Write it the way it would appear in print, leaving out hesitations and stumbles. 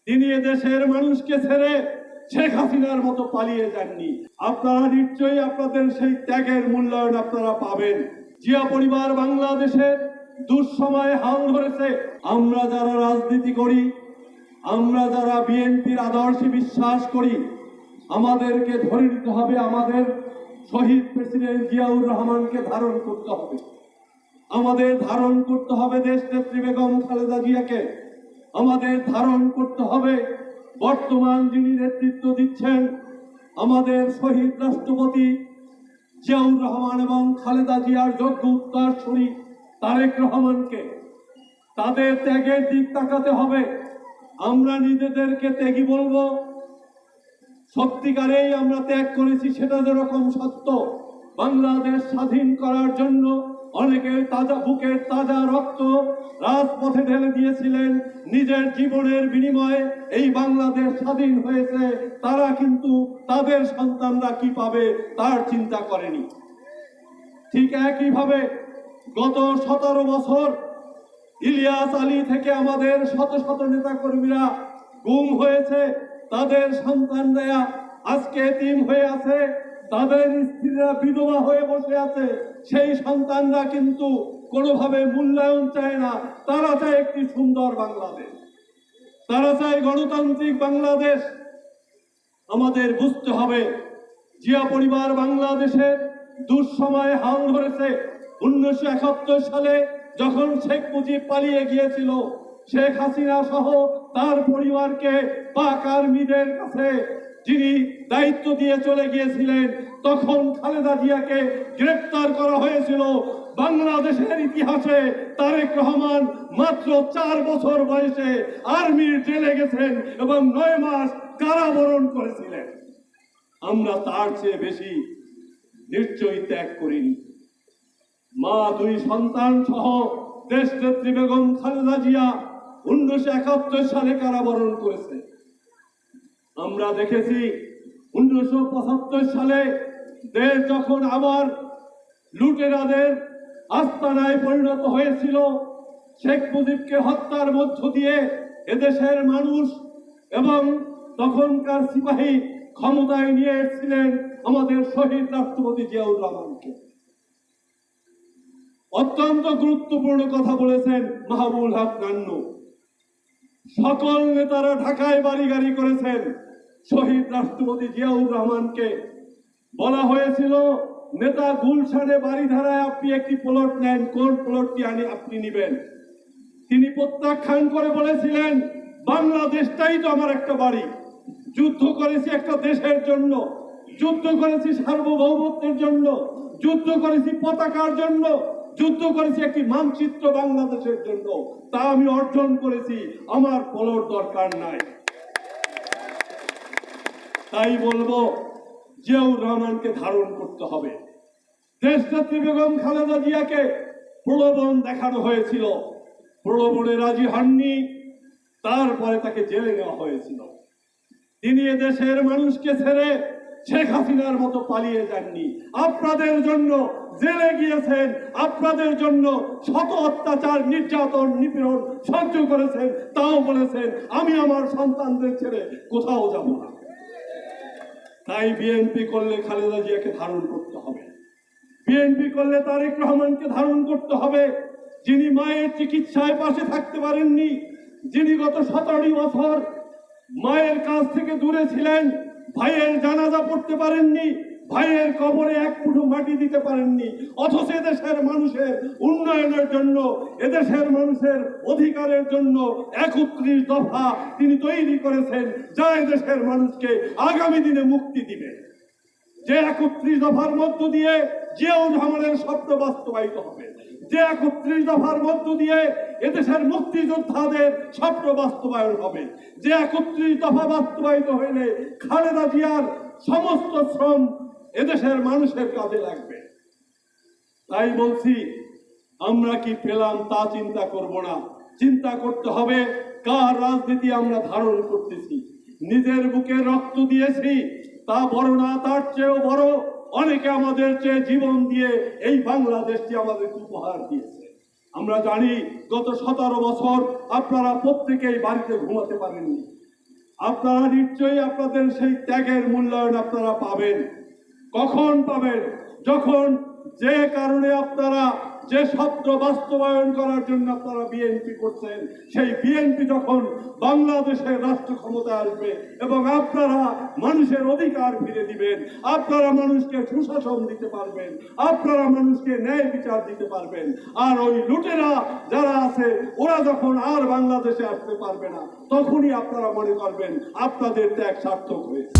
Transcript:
তিনি এদেশের মানুষকে ছেড়ে শেখ হাসিনার মতো পালিয়ে যাননি। আপনারা নিশ্চয়ই আপনাদের সেই ত্যাগের মূল্যায়ন আপনারা পাবেন। জিয়া পরিবার বাংলাদেশের দুঃসময়ে হাল ধরেছে। আমরা যারা রাজনীতি করি, আমরা যারা বিএনপির আদর্শে বিশ্বাস করি, আমাদেরকে ধরে নিতে হবে আমাদের শহীদ প্রেসিডেন্ট জিয়াউর রহমানকে ধারণ করতে হবে। আমাদের ধারণ করতে হবে দেশনেত্রী বেগম খালেদা জিয়াকে। আমাদের ধারণ করতে হবে বর্তমান যিনি নেতৃত্ব দিচ্ছেন আমাদের শহীদ রাষ্ট্রপতি জিয়াউর রহমান এবং খালেদা জিয়ার যোগ্য উত্তরসূরি তারেক রহমানকে। তাদের ত্যাগের দিক তাকাতে হবে। আমরা নিজেদেরকে ত্যাগী বলবো, সত্যিকারেই আমরা ত্যাগ করেছি সেটা যেরকম সত্য। বাংলাদেশ স্বাধীন করার জন্য অনেকে বুকের তাজা রক্ত রাজপথে ঢেলে দিয়েছিলেন, নিজের জীবনের বিনিময়ে এই বাংলাদেশ স্বাধীন হয়েছে। তারা কিন্তু তাদের সন্তানরা কি পাবে তার চিন্তা করেনি। ঠিক একইভাবে গত 17 বছর ইলিয়াস আলী থেকে আমাদের শত শত নেতা কর্মীরা গুম হয়েছে। তাদের সন্তানরা আজকে এতিম হয়ে আছে, তাদের স্ত্রীরা বিধবা হয়ে বসে আছে। সেই সন্তানরা কিন্তু কোনোভাবে মূল্যায়ন চায় না। তারা চায় একটি সুন্দর বাংলাদেশ, তারা চায় গণতান্ত্রিক বাংলাদেশ। আমাদের বুঝতে হবে জিয়া পরিবার বাংলাদেশের দুঃসময়ে হাল ধরেছে। 1971 সালে যখন শেখ মুজিব পালিয়ে গিয়েছিল, শেখ হাসিনা সহ তার পরিবারকে পাক আর্মিদের কাছে যিনি দায়িত্ব দিয়ে চলে গিয়েছিলেন, তখন খালেদা জিয়াকে গ্রেফতার করা হয়েছিল। বাংলাদেশের ইতিহাসে তারেক রহমান মাত্র 4 বছর বয়সে আর্মির জেলে গেছেন এবং 9 মাস কারাবরণ করেছিলেন। আমরা তার চেয়ে বেশি নিশ্চয়ই ত্যাগ করিনি। মা 2 সন্তান সহ দেশনেত্রী বেগম খালেদা জিয়া 1971 সালে কারাবরণ করেছে। আমরা দেখেছি 1975 সালে দেশ যখন আবার লুটেরাদের আস্তানায় পরিণত হয়েছিল, শেখ মুজিবকে হত্যার মধ্য দিয়ে এদেশের মানুষ এবং তখনকার সিপাহী ক্ষমতায় নিয়ে এসেছিলেন আমাদের শহীদ রাষ্ট্রপতি জিয়াউর রহমানকে। অত্যন্ত গুরুত্বপূর্ণ কথা বলেছেন মাহবুবুল হক নান্নু। সকল নেতারা ঢাকায় বাড়ি গাড়ি করেছেন। শহীদ রাষ্ট্রপতি জিয়াউর রহমানকে বলা হয়েছিল, নেতা গুলশানে বাড়িধারায় আপনি একটি প্লট নেন, কোন প্লটটি আপনি নেবেন? তিনি প্রত্যাখ্যান করে বলেছিলেন, বাংলাদেশটাই তো আমার একটা বাড়ি। যুদ্ধ করেছি একটা দেশের জন্য, যুদ্ধ করেছি সার্বভৌমত্বের জন্য, যুদ্ধ করেছি পতাকার জন্য, যুদ্ধ করেছি একটি মানচিত্র বাংলাদেশের জন্য। তা আমি অর্জন করেছি, আমার প্লট দরকার নাই। তাই বলবো জিয়াউর রহমানকে ধারণ করতে হবে। দেশনেত্রী বেগম খালেদা জিয়াকে প্রলোভন দেখানো হয়েছিল, প্রলোভনে রাজি হননি, তারপরে তাকে জেলে নেওয়া হয়েছিল। তিনি এদেশের মানুষকে ছেড়ে শেখ হাসিনার মতো পালিয়ে যাননি। আপনাদের জন্য জেলে গিয়েছেন, আপনাদের জন্য শত অত্যাচার, নির্যাতন, নিপীড়ন সহ্য করেছেন, তাও বলেছেন আমি আমার সন্তানদের ছেড়ে কোথাও যাব না। তাই বিএনপি করলে খালেদা জিয়াকে ধারণ করতে হবে, বিএনপি করলে তারেক রহমানকে ধারণ করতে হবে, যিনি মায়ের চিকিৎসায় পাশে থাকতে পারেননি, যিনি গত 17 বছর মায়ের কাছ থেকে দূরে ছিলেন, ভাইয়ের জানাজা পড়তে পারেননি, ভাইয়ের কবরে 1 মুঠো মাটি দিতে পারেননি। অথচ এদেশের মানুষের উন্নয়নের জন্য, এদেশের মানুষের অধিকারের জন্য 31 দফা তিনি তৈরি করেছেন, যা এদেশের মানুষকে আগামী দিনে মুক্তি দিবে। যে 31 দফার মধ্য দিয়ে জিয়াউর রহমানের স্বপ্ন বাস্তবায়িত হবে, যে 31 দফার মধ্য দিয়ে এদেশের মুক্তিযোদ্ধাদের স্বপ্ন বাস্তবায়ন হবে, যে 31 দফা বাস্তবায়িত হইলে খালেদা জিয়ার সমস্ত শ্রম এদেশের মানুষের কাজে লাগবে। তাই বলছি, আমরা কি পেলাম তা চিন্তা করব না, চিন্তা করতে হবে কার রাজনীতি আমরা ধারণ করতেছি। নিজের বুকে রক্ত দিয়েছি, তা বড় না, তার চেয়েও বড় অনেকে আমাদের চেয়ে জীবন দিয়ে এই বাংলাদেশটি আমাদের উপহার দিয়েছে। আমরা জানি গত 17 বছর আপনারা প্রত্যেকেই বাড়িতে ঘুমাতে পারেননি, আপনারা নিশ্চয়ই আপনাদের সেই ত্যাগের মূল্যায়ন আপনারা পাবেন। কখন পাবেন? যখন যে কারণে আপনারা যে স্বপ্ন বাস্তবায়ন করার জন্য আপনারা বিএনপি করছেন, সেই বিএনপি যখন বাংলাদেশের রাষ্ট্র ক্ষমতায় আসবে এবং আপনারা মানুষের অধিকার ফিরে দিবেন, আপনারা মানুষকে সুশাসন দিতে পারবেন, আপনারা মানুষকে ন্যায় বিচার দিতে পারবেন, আর ওই লুটেরা যারা আছে ওরা যখন আর বাংলাদেশে আসতে পারবে না, তখনই আপনারা মনে করবেন আপনাদের ত্যাগ সার্থক হয়েছে।